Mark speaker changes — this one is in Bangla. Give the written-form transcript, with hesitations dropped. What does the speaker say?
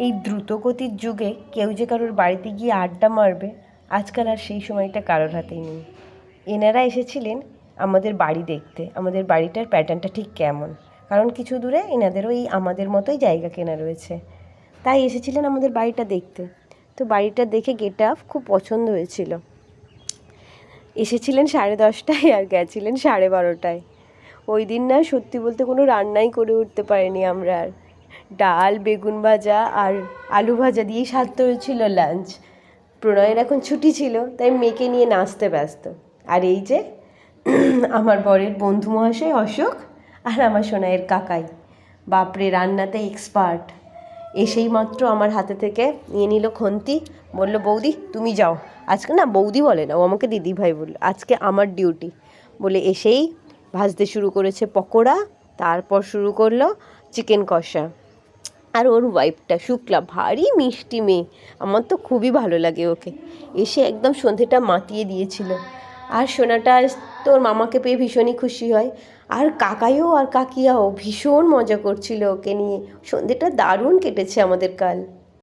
Speaker 1: এই দ্রুতগতির যুগে কেউ যে কারোর বাড়িতে গিয়ে আড্ডা মারবে আজকাল আর সেই সময়টা কারোর হাতেই নেই। এনারা এসেছিলেন আমাদের বাড়ি দেখতে, আমাদের বাড়িটার প্যাটার্নটা ঠিক কেমন, কারণ কিছু দূরে এনাদেরও এই আমাদের মতোই জায়গা কেনা রয়েছে, তাই এসেছিলেন আমাদের বাড়িটা দেখতে। তো বাড়িটা দেখে গেট আপ খুব পছন্দ হয়েছিল। এসেছিলেন 10:30টায় আর গেছিলেন 12:30টায়। ওই দিন না সত্যি বলতে কোনো রান্নাই করে উঠতে পারিনি আমরা আর। ডাল, বেগুন ভাজা আর আলু ভাজা দিয়েই সারতে হয়েছিল লাঞ্চ। প্রণয়ের এখন ছুটি ছিল, তাই মেয়েকে নিয়ে নাচতে ব্যস্ত। আর এই যে আমার বরের বন্ধু মহাশয় অশোক আর আমার সোনাইয়ের কাকাই, বাপরে রান্নাতে এক্সপার্ট। এসেই মাত্র আমার হাতে থেকে নিয়ে নিল খন্তি, বলল বৌদি তুমি যাও আজকে। না বৌদি বলে না, ও আমাকে দিদি ভাই বলল, আজকে আমার ডিউটি বলে এসেই ভাজতে শুরু করেছে পকোড়া, তারপর শুরু করলো চিকেন কষা। আর ওর ওয়াইফটা শুক্লা ভারী মিষ্টি মেয়ে, আমার তো খুবই ভালো লাগে ওকে। এসে একদম সন্ধেটা মাতিয়ে দিয়েছিল। আর সোনাটা তোর মামাকে পেয়ে ভীষণই খুশি হয়। আর কাকাইও আর কাকিয়াও ভীষণ মজা করছিল ওকে নিয়ে। সন্ধেটা দারুণ কেটেছে আমাদের কাল।